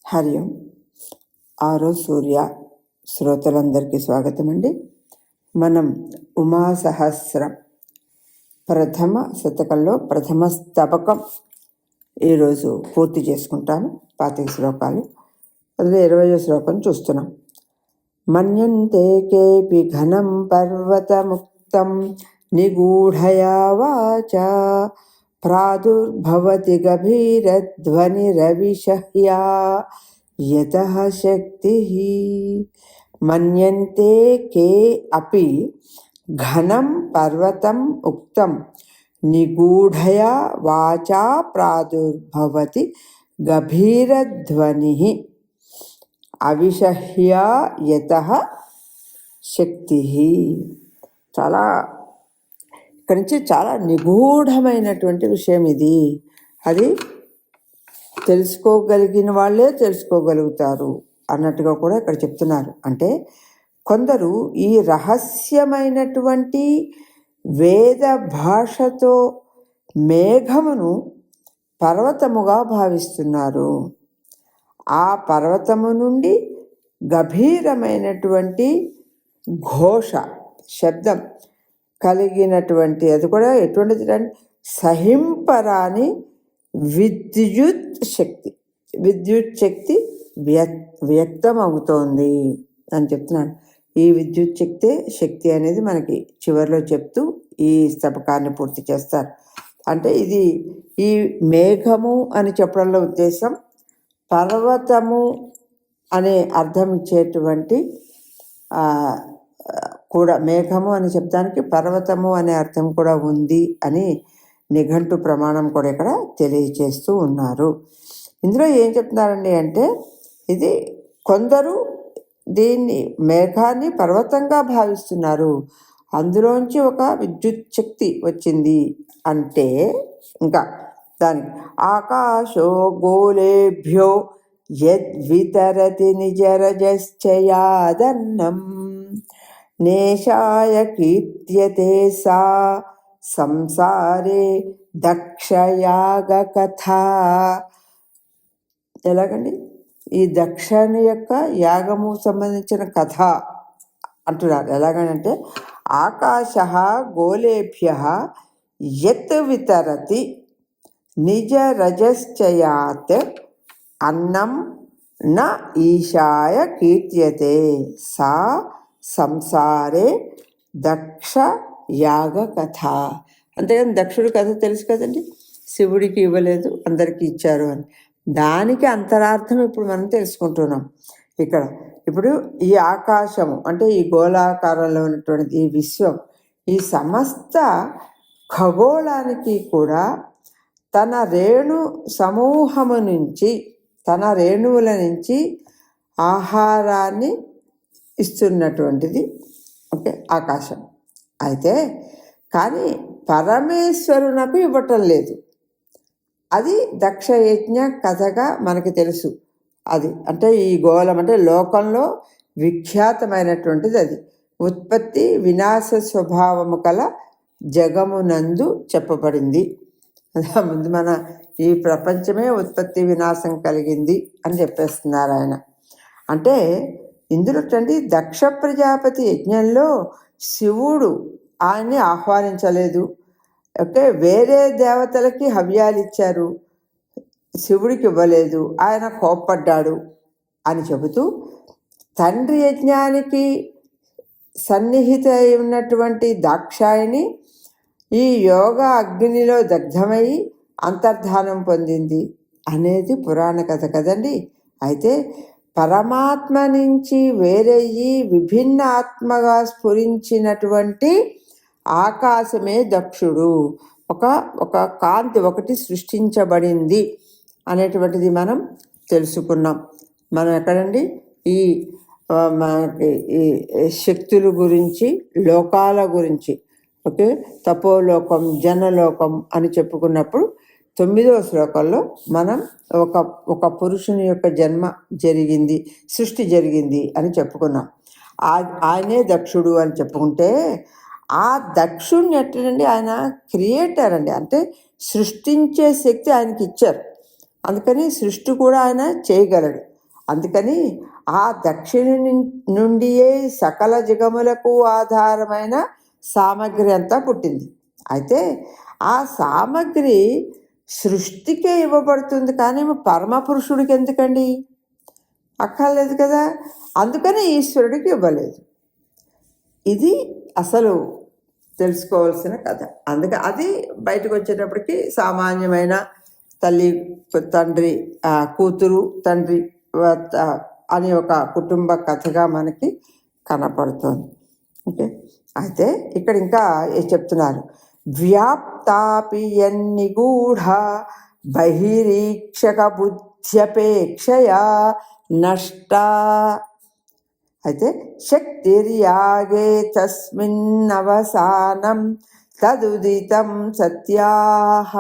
హరి ఓం. ఆరో సూర్య శ్రోతలందరికీ స్వాగతం అండి. మనం ఉమా సహస్రం ప్రథమ శతకంలో ప్రథమ స్తబకం ఈరోజు పూర్తి చేసుకుంటాము. 25 శ్లోకాలు, అందులో 20వ శ్లోకం చూస్తున్నాం. మన్యంతే కేపి ఘనం పర్వతముక్తం నిగూఢయా వాచా ప్రాదుర్భవతి గభీరధ్వనిరవిషహ్యా యతః శక్తిః. మన్యంతే కే అపి ఘనం పర్వతం ఉక్తం నిగూఢయా వాచా ప్రాదుర్భవతి గభీరధ్వనిః అవిషహ్యా యతః శక్తిః. చాలా ఇక్కడి నుంచి చాలా నిగూఢమైనటువంటి విషయం ఇది. అది తెలుసుకోగలిగిన వాళ్ళే తెలుసుకోగలుగుతారు అన్నట్టుగా కూడా ఇక్కడ చెప్తున్నారు. అంటే కొందరు ఈ రహస్యమైనటువంటి వేద భాషతో మేఘమును పర్వతముగా భావిస్తున్నారు. ఆ పర్వతము నుండి గభీరమైనటువంటి ఘోష, శబ్దం కలిగినటువంటి, అది కూడా ఎటువంటిది అంటే సహింపరాని విద్యుత్ శక్తి వ్యక్తమవుతోంది అని చెప్తున్నాను. ఈ విద్యుత్ శక్తి అనేది మనకి చివరిలో చెప్తూ ఈ స్తబకాన్ని పూర్తి చేస్తారు. అంటే ఇది ఈ మేఘము అని చెప్పడంలో ఉద్దేశం పర్వతము అనే అర్థం ఇచ్చేటువంటి కూడా, మేఘము అని శబ్దానికి పర్వతము అనే అర్థం కూడా ఉంది అని నిఘంటు ప్రమాణం కూడా ఇక్కడ తెలియచేస్తూ ఉన్నారు. ఇందులో ఏం చెప్తున్నారండి అంటే, ఇది కొందరు దీన్ని మేఘాన్ని పర్వతంగా భావిస్తున్నారు, అందులోంచి ఒక విద్యుత్ శక్తి వచ్చింది అంటే, ఇంకా దానికి ఆకాశో గోళేభ్యో యద్వితరతి నిజరజశ్చయాదన్నం నేషాయ కీర్త్యతే సా సంసారే దక్షయాగ కథ. ఎలాగండి? ఈ దక్షని యొక్క యాగము సంబంధించిన కథ అంటున్నారు. ఎలాగనంటే ఆకాశ గోళేభ్య యత్ వితరతి నిజ రజశ్చయాత్ అన్నం న ఈశాయ కీర్త్యతే సా సంసారే దక్ష యాగ కథ. అంతేగాని దక్షుడి కథ తెలుసు కదండి, శివుడికి ఇవ్వలేదు అందరికీ ఇచ్చారు అని. దానికి అంతరార్థం ఇప్పుడు మనం తెలుసుకుంటున్నాం ఇక్కడ. ఇప్పుడు ఈ ఆకాశము అంటే ఈ గోళాకారంలో ఉన్నటువంటి ఈ విశ్వం, ఈ సమస్త ఖగోళానికి కూడా తన రేణు సమూహము నుంచి, తన రేణువుల నుంచి ఆహారాన్ని ఇస్తున్నటువంటిది ఆకాశం. అయితే కానీ పరమేశ్వరునకు ఇవ్వటం లేదు. అది దక్షయజ్ఞ కథగా మనకి తెలుసు. అది అంటే ఈ గోళం అంటే లోకంలో విఖ్యాతమైనటువంటిది. అది ఉత్పత్తి వినాశ స్వభావము కల జగమునందు చెప్పబడింది. ముందు మన ఈ ప్రపంచమే ఉత్పత్తి వినాశం కలిగింది అని చెప్పేస్తున్నారు ఆయన. అంటే ఇందులో దక్ష ప్రజాపతి యజ్ఞంలో శివుడు ఆయన్ని ఆహ్వానించలేదు. వేరే దేవతలకి హవ్యాలు ఇచ్చారు, శివుడికి ఇవ్వలేదు, ఆయన కోప్పడ్డాడు అని చెబుతూ తండ్రి యజ్ఞానికి సన్నిహిత ఉన్నటువంటి దాక్షాయిని ఈ యోగ అగ్నిలో దగ్ధమై అంతర్ధానం పొందింది అనేది పురాణ కథ కదండి. అయితే పరమాత్మ నుంచి వేరయ్యి విభిన్న ఆత్మగా స్ఫురించినటువంటి ఆకాశమే దక్షుడు. ఒక కాంతి ఒకటి సృష్టించబడింది అనేటువంటిది మనం తెలుసుకున్నాం. మనం ఎక్కడండి ఈ ఈ శక్తుల గురించి, లోకాల గురించి తపోలోకం జనలోకం అని చెప్పుకున్నప్పుడు 9వ శ్లోకంలో మనం ఒక పురుషుని యొక్క జన్మ జరిగింది, సృష్టి జరిగింది అని చెప్పుకున్నాం. ఆయనే దక్షుడు అని చెప్పుకుంటే ఆ దక్షుణ్ణి ఎట్టండి, ఆయన క్రియేటర్ అండి, అంటే సృష్టించే శక్తి ఆయనకి ఇచ్చారు. అందుకని సృష్టి కూడా ఆయన చేయగలడు. అందుకని ఆ దక్షిణి నుండియే సకల జగములకు ఆధారమైన సామగ్రి అంతా పుట్టింది. అయితే ఆ సామగ్రి సృష్టికే ఇవ్వబడుతుంది, కానీ పరమపురుషుడికి ఎందుకండి? అక్కర్లేదు కదా. అందుకని ఈశ్వరుడికి ఇవ్వలేదు. ఇది అసలు తెలుసుకోవాల్సిన కథ. అందుకే అది బయటకు వచ్చేటప్పటికి సామాన్యమైన తల్లి, తండ్రి, కూతురు, తండ్రి అని ఒక కుటుంబ కథగా మనకి కనపడుతుంది. ఓకే. అయితే ఇక్కడ ఇంకా చెప్తున్నారు, వ్యాప్తాపి యన్నిగూఢ బహిరీక్షక బుద్ధ్యపేక్షయా నష్ట. అయితే శక్తిర్యాగే తస్మిన్నవసానం తదుదితం సత్యాహ.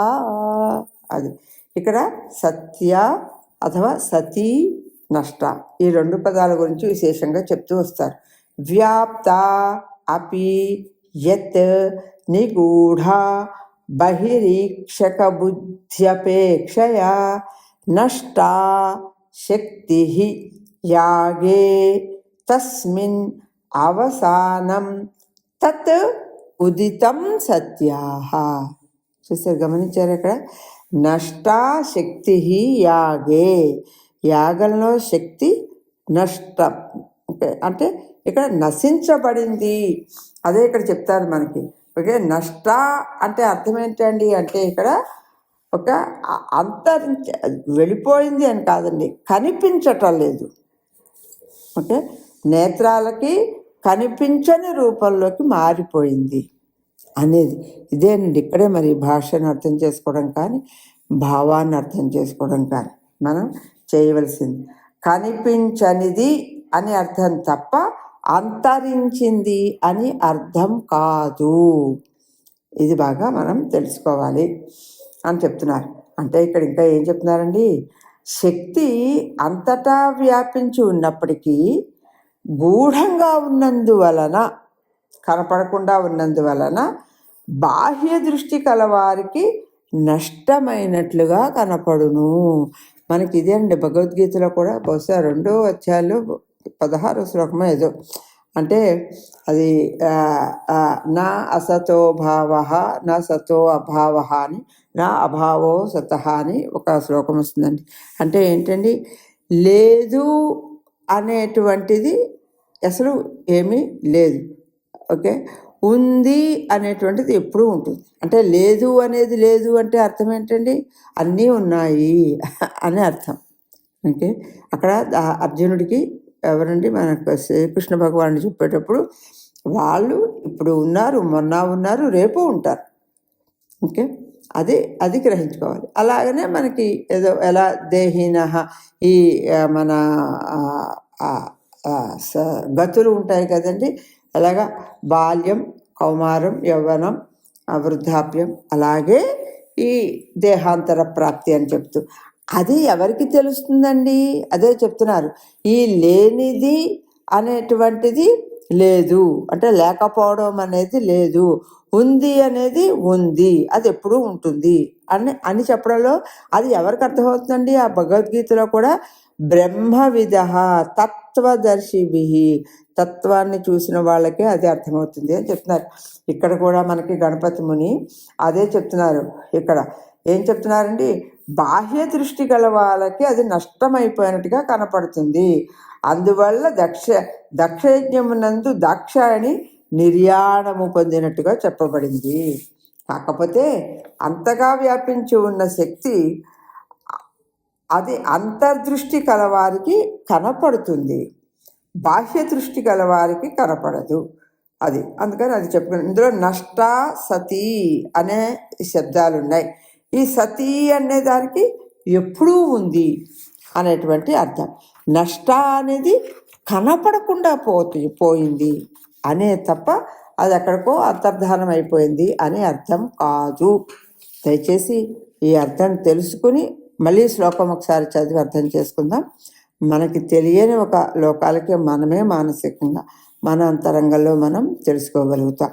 అది ఇక్కడ సత్య అథవా సతీ నష్ట ఈ రెండు పదాల గురించి విశేషంగా చెప్తూ వస్తారు. వ్యాప్త అపి యత్ నిగూఢ బహిరీక్షక బుద్ధ్యపేక్షయా నష్ట శక్తి యాగే తస్మిన్ అవసానం తత్ ఉదితం సత్యాహ. చూసారు, గమనించారు ఇక్కడ నష్టా శక్తి యాగే, యాగంలో శక్తి నష్టం అంటే ఇక్కడ నశించబడింది. అదే ఇక్కడ చెప్తారు మనకి. ఓకే, నష్ట అంటే అర్థం ఏంటండి అంటే ఇక్కడ ఒక వెళ్ళిపోయింది అని కాదండి, కనిపించటం లేదు. ఓకే, నేత్రాలకి కనిపించని రూపంలోకి మారిపోయింది అనేది ఇదేనండి. ఇక్కడే మరి భాషను అర్థం చేసుకోవడం కానీ భావాన్ని అర్థం చేసుకోవడం కానీ మనం చేయవలసింది. కనిపించనిది అని అర్థం తప్ప అంతరించింది అని అర్థం కాదు. ఇది బాగా మనం తెలుసుకోవాలి అని చెప్తున్నారు. అంటే ఇక్కడ ఇంకా ఏం చెప్తున్నారండి, శక్తి అంతటా వ్యాపించి ఉన్నప్పటికీ గూఢంగా ఉన్నందువలన, కనపడకుండా ఉన్నందువలన బాహ్య దృష్టి కలవారికి నష్టమైనట్లుగా కనపడును. మనకి ఇదే అండి భగవద్గీతలో కూడా బహుశా 2వ అధ్యాయంలో 16వ శ్లోకమో ఏదో, అంటే అది నా అసతో భావ నా సతో అభావ అని, నా అభావో సత అని ఒక శ్లోకం వస్తుందండి. అంటే ఏంటండి, లేదు అనేటువంటిది అసలు ఏమీ లేదు. ఓకే, ఉంది అనేటువంటిది ఎప్పుడూ ఉంటుంది. అంటే లేదు అనేది లేదు అంటే అర్థం ఏంటండి, అన్నీ ఉన్నాయి అని అర్థం. ఓకే, అక్కడ అర్జునుడికి ఎవరండి, మనకు శ్రీకృష్ణ భగవానుడు చెప్పేటప్పుడు వాళ్ళు ఇప్పుడు ఉన్నారు, మొన్న ఉన్నారు, రేపు ఉంటారు. ఓకే, అది గ్రహించుకోవాలి. అలాగనే మనకి ఏదో ఎలా దేహిన ఈ మన గతులు ఉంటాయి కదండి, అలాగా బాల్యం, కౌమారం, యవ్వనం, వృద్ధాప్యం, అలాగే ఈ దేహాంతర ప్రాప్తి అని చెప్తూ అది ఎవరికి తెలుస్తుందండి? అదే చెప్తున్నారు, ఈ లేనిది అనేటువంటిది లేదు అంటే లేకపోవడం అనేది లేదు, ఉంది అనేది ఉంది, అది ఎప్పుడూ ఉంటుంది అని చెప్పడంలో అది ఎవరికి అర్థమవుతుందండి? ఆ భగవద్గీతలో కూడా బ్రహ్మవిద తత్వదర్శిభి, తత్వాన్ని చూసిన వాళ్ళకే అది అర్థమవుతుంది అని చెప్తున్నారు. ఇక్కడ కూడా మనకి గణపతి ముని అదే చెప్తున్నారు. ఇక్కడ ఏం చెప్తున్నారండి, బాహ్య దృష్టి గల వాళ్ళకి అది నష్టమైపోయినట్టుగా కనపడుతుంది. అందువల్ల దక్షయజ్ఞమునందు దాక్షాయణి నిర్యాణము పొందినట్టుగా చెప్పబడింది. కాకపోతే అంతగా వ్యాపించి ఉన్న శక్తి అది అంతర్దృష్టి కలవారికి కనపడుతుంది, బాహ్య దృష్టి గలవారికి కనపడదు. అది అందుకని అది చెప్పుకున్నాను. ఇందులో నష్ట సతీ అనే శబ్దాలు ఉన్నాయి. ఈ సతీ అనే దానికి ఎప్పుడూ ఉంది అనేటువంటి అర్థం. నష్ట అనేది కనపడకుండా పోయింది అనే తప్ప అది ఎక్కడికో అంతర్ధానం అయిపోయింది అనే అర్థం కాదు. దయచేసి ఈ అర్థం తెలుసుకుని మళ్ళీ శ్లోకం ఒకసారి చదివి అర్థం చేసుకుందాం. మనకి తెలియని ఒక లోకాలకి మనమే మానసికంగా మన అంతరంగంలో మనం తెలుసుకోగలుగుతాం.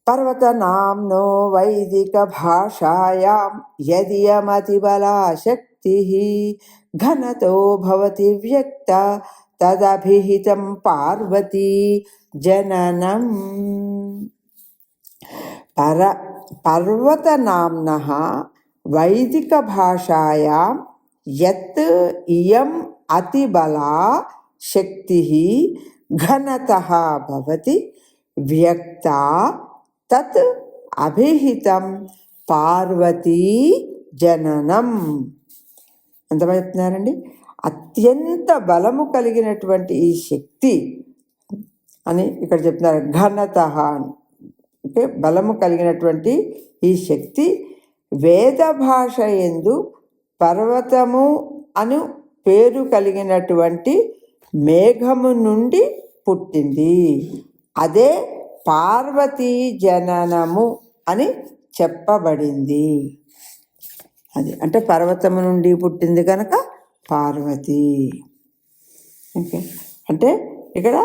పర్వతనామ్నో వైదిక భాషాయాం యదియమతిబలా శక్తి శక్తి ఘనతో భవతి వ్యక్త తదభిహితం పార్వతీ జననం. పర్వతనామ్నః వైదిక భాషాయాం యత్ ఇయం అతిబలా శక్తిః ఘనతః భవతి వ్యక్తా తత్ అభిహితం పార్వతీ జననం. ఎంతమంది చెప్తున్నారండి? అత్యంత బలము కలిగినటువంటి ఈ శక్తి అని ఇక్కడ చెప్తున్నారు. ఘనతః అంటే బలము కలిగినటువంటి ఈ శక్తి వేద భాష యందు పర్వతము అను పేరు కలిగినటువంటి మేఘము నుండి పుట్టింది. అదే పార్వతీ జననము అని చెప్పబడింది. అది అంటే పర్వతము నుండి పుట్టింది కనుక పార్వతి. ఓకే, అంటే ఇక్కడ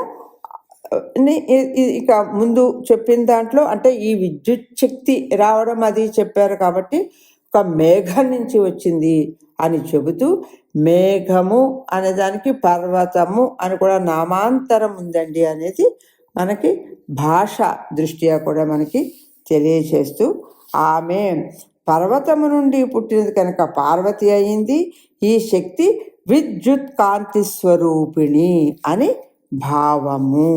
ఇక ముందు చెప్పిన దాంట్లో అంటే ఈ విద్యుత్ శక్తి రావడం అది చెప్పారు కాబట్టి ఒక మేఘం నుంచి వచ్చింది అని చెబుతూ మేఘము అనే దానికి పర్వతము అని కూడా నామాంతరం ఉందండి అనేది మనకి భాష దృష్ట్యా కూడా మనకి తెలియచేస్తూ ఆమె పర్వతము నుండి పుట్టినది కనుక పార్వతి అయింది. ఈ శక్తి విద్యుత్ కాంతి స్వరూపిణి అని భావము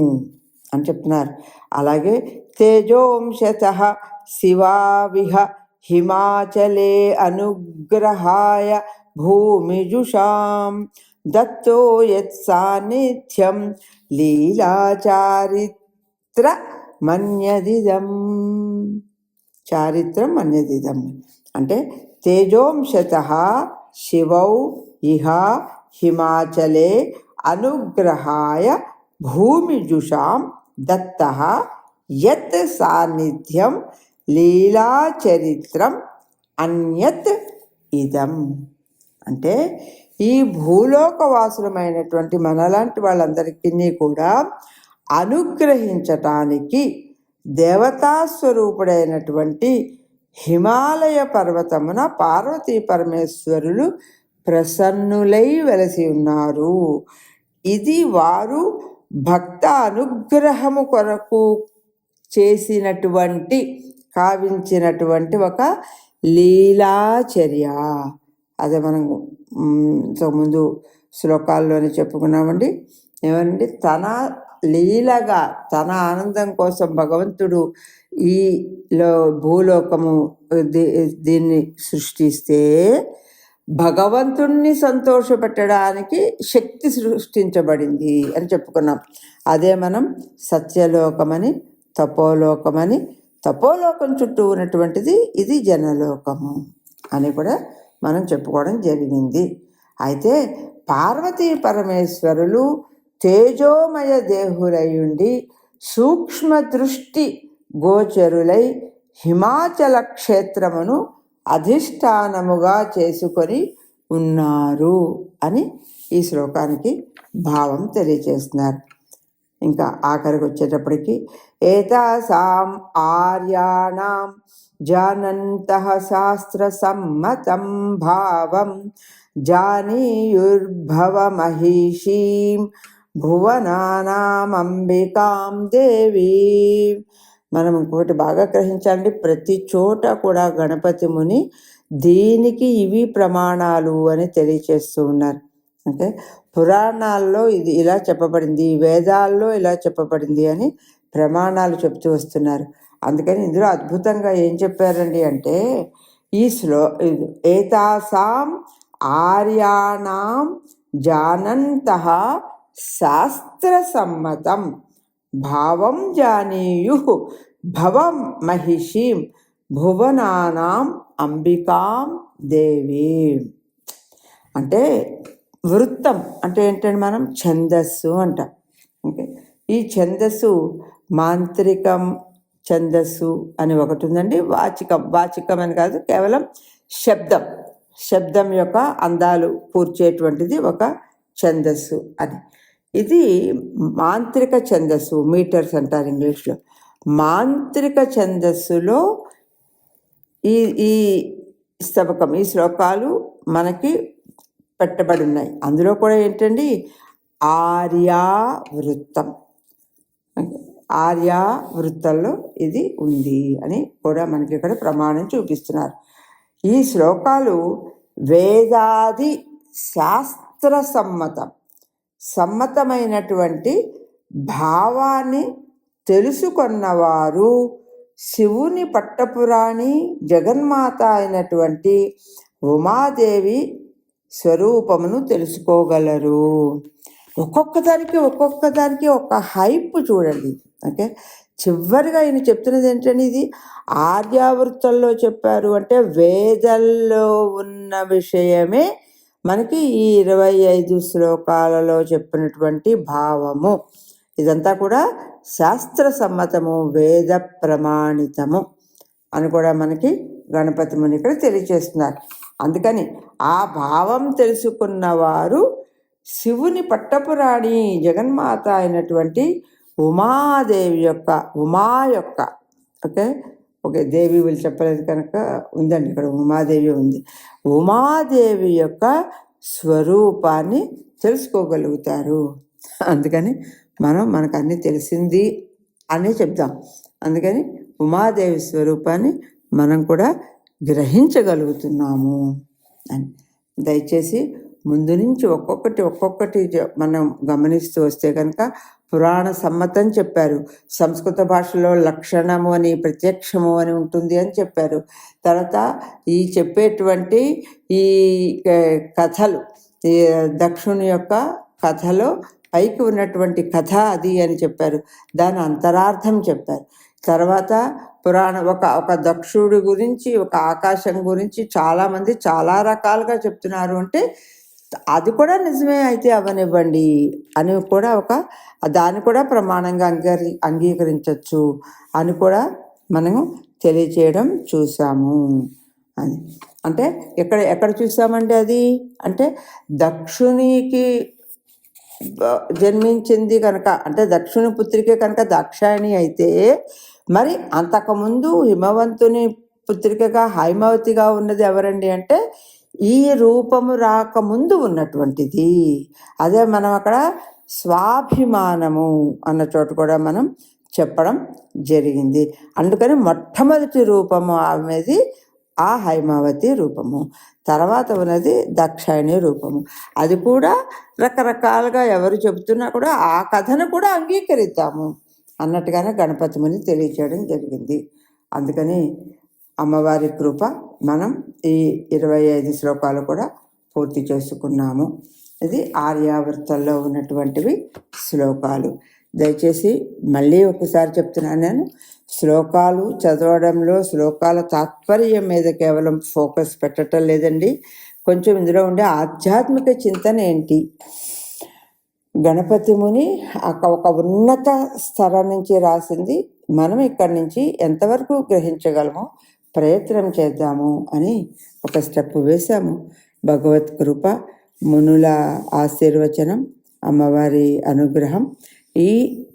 అని చెప్తున్నారు. అలాగే తేజోంశతః శివావిహ హిమాచలే అనుగ్రహాయ భూమిజుషాం దత్తో యత్ సాన్నిధ్యం లీలాచారిత్ర మన్యదిదం. చారిత్రం మన్యదిదం అంటే తేజోంశతః శివౌ ఇహ హిమాచలే అనుగ్రహాయ భూమిజుషాం దత్తః యత్ సాన్నిధ్యం లీలాచరిత్రం అన్యత్ ఇదం. అంటే ఈ భూలోకవాసులమైనటువంటి మనలాంటి వాళ్ళందరికీ కూడా అనుగ్రహించటానికి దేవతాస్వరూపుడైనటువంటి హిమాలయ పర్వతమున పార్వతీ పరమేశ్వరులు ప్రసన్నులై వెలసి ఉన్నారు. ఇది వారు భక్త అనుగ్రహము కొరకు చేసినటువంటి కావించినటువంటి ఒక లీలాచర్య. అదే మనం ఇంతకుముందు శ్లోకాల్లోనే చెప్పుకున్నామండి. ఏమండి, తన లీలగా తన ఆనందం కోసం భగవంతుడు ఈలో భూలోకము దీన్ని సృష్టిస్తే భగవంతుణ్ణి సంతోషపెట్టడానికి శక్తి సృష్టించబడింది అని చెప్పుకున్నాం. అదే మనం సత్యలోకమని తపోలోకమని, తపోలోకం చుట్టూ ఉన్నటువంటిది ఇది జనలోకము అని కూడా మనం చెప్పుకోవడం జరిగింది. అయితే పార్వతీ పరమేశ్వరులు తేజోమయ దేహులై ఉండి సూక్ష్మ దృష్టి గోచరులై హిమాచల క్షేత్రమును అధిష్టానముగా చేసుకొని ఉన్నారు అని ఈ శ్లోకానికి భావం తెలియచేస్తున్నారు. ఇంకా ఆఖరికి వచ్చేటప్పటికి ఏతాసాం ఆర్యాణం జానంతః శాస్త్ర సమ్మతం భావం జానీయుర్భవ మహిషీం భువనానాం అంబికాం దేవీ. మనం ఇంకోటి బాగా గ్రహించాలండి, ప్రతి చోట కూడా గణపతి ముని దీనికి ఇవి ప్రమాణాలు అని తెలియచేస్తూ ఉన్నారు. అంటే పురాణాల్లో ఇది ఇలా చెప్పబడింది, వేదాల్లో ఇలా చెప్పబడింది అని ప్రమాణాలు చెప్తూ వస్తున్నారు. అందుకని ఇందులో అద్భుతంగా ఏం చెప్పారండి అంటే ఏతాసాం ఆర్యాణం జానంతః శాస్త్ర సమ్మతం భావం జానీయు భవం మహిషీం భువనానాం అంబికాం దేవీ. అంటే వృత్తం అంటే ఏంటంటే మనం ఛందస్సు అంటాం. ఓకే, ఈ ఛందస్సు మాంత్రికం ఛందస్సు అని ఒకటి ఉందండి. వాచికం అని కాదు, కేవలం శబ్దం యొక్క అందాలు కూర్చేటువంటిది ఒక ఛందస్సు అని. ఇది మాంత్రిక ఛందస్సు, మీటర్స్ అంటారు ఇంగ్లీష్లో. మాంత్రిక ఛందస్సులో ఈ స్తబకం, ఈ శ్లోకాలు మనకి పెట్టబడి ఉన్నాయి. అందులో కూడా ఏంటండి, ఆర్యావృత్తం, ఆర్యావృత్తంలో ఇది ఉంది అని కూడా మనకి ఇక్కడ ప్రమాణం చూపిస్తున్నారు. ఈ శ్లోకాలు వేదాది శాస్త్ర సమ్మతమైనటువంటి భావాన్ని తెలుసుకున్నవారు శివుని పట్టపురాణి జగన్మాత అయినటువంటి ఉమాదేవి స్వరూపమును తెలుసుకోగలరు. ఒక్కొక్క దానికి ఒక హైప్ చూడండి. ఓకే, చివరిగా ఆయన చెప్తున్నది ఏంటంటే, ఇది ఆర్యావృత్తంలో చెప్పారు అంటే వేదల్లో ఉన్న విషయమే మనకి ఈ 25 శ్లోకాలలో చెప్పినటువంటి భావము. ఇదంతా కూడా శాస్త్ర సమ్మతము, వేద ప్రమాణితము అని కూడా మనకి గణపతి ముని ఇక్కడ తెలియచేస్తున్నారు. అందుకని ఆ భావం తెలుసుకున్నవారు శివుని పట్టపురాణి జగన్మాత అయినటువంటి ఉమాదేవి యొక్క ఓకే దేవి వీళ్ళు చెప్పలేదు కనుక ఉందండి, ఇక్కడ ఉమాదేవి ఉంది. ఉమాదేవి యొక్క స్వరూపాన్ని తెలుసుకోగలుగుతారు. అందుకని మనకు అన్నీ తెలిసింది అని చెప్దాం. అందుకని ఉమాదేవి స్వరూపాన్ని మనం కూడా గ్రహించగలుగుతున్నాము అని. దయచేసి ముందు నుంచి ఒక్కొక్కటి మనం గమనిస్తూ వస్తే కనుక పురాణ సమ్మతం చెప్పారు. సంస్కృత భాషలో లక్షణము అని, ప్రత్యక్షము అని ఉంటుంది అని చెప్పారు. తర్వాత ఈ చెప్పేటువంటి ఈ కథలు, ఈ దక్షుని యొక్క కథలో పైకి ఉన్నటువంటి కథ అది అని చెప్పారు. దాని అంతరార్థం చెప్పారు. తర్వాత ఒక దక్షుడి గురించి, ఒక ఆకాశం గురించి చాలామంది చాలా రకాలుగా చెప్తున్నారు అంటే అది కూడా నిజమే అయితే అవనివ్వండి అని కూడా దాన్ని కూడా ప్రమాణంగా అంగీకరించవచ్చు అని కూడా మనము తెలియచేయడం చూసాము. అని అంటే ఎక్కడ చూసామంటే అది అంటే దక్షునికి జన్మించింది కనుక, అంటే దక్షుని పుత్రికే కనుక దాక్షాయణి అయితే, మరి అంతకుముందు హిమవంతుని పుత్రికగా హైమవతిగా ఉన్నది ఎవరండి అంటే ఈ రూపము రాకముందు ఉన్నటువంటిది. అదే మనం అక్కడ స్వాభిమానము అన్న చోట కూడా మనం చెప్పడం జరిగింది. అందుకని మొట్టమొదటి రూపము ఆమెది ఆ హైమావతి రూపము, తర్వాత ఉన్నది దాక్షాయణి రూపము. అది కూడా రకరకాలుగా ఎవరు చెబుతున్నా కూడా ఆ కథను కూడా అంగీకరిద్దాము అన్నట్టుగానే గణపతి ముని తెలియచేయడం జరిగింది. అందుకని అమ్మవారి కృప మనం ఈ 25 శ్లోకాలు కూడా పూర్తి చేసుకున్నాము. ఇది ఆర్యావృత్తంలో ఉన్నటువంటివి శ్లోకాలు. దయచేసి మళ్ళీ ఒకసారి చెప్తున్నాను, నేను శ్లోకాలు చదవడంలో శ్లోకాల తాత్పర్యం మీద కేవలం ఫోకస్ పెట్టడం లేదండి. కొంచెం ఇందులో ఉండే ఆధ్యాత్మిక చింతన ఏంటి, గణపతి ముని ఒక ఉన్నత స్థరం నుంచి రాసింది, మనం ఇక్కడి నుంచి ఎంతవరకు గ్రహించగలమో ప్రయత్నం చేద్దాము అని ఒక స్టెప్ వేశాము. భగవత్ కృప, మునుల ఆశీర్వచనం, అమ్మవారి అనుగ్రహం, ఈ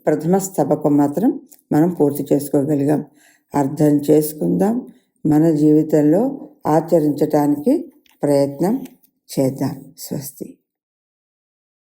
ప్రథమ స్తబకం మాత్రం మనం పూర్తి చేసుకోగలిగాం. అర్థం చేసుకుందాం, మన జీవితంలో ఆచరించటానికి ప్రయత్నం చేద్దాం. స్వస్తి.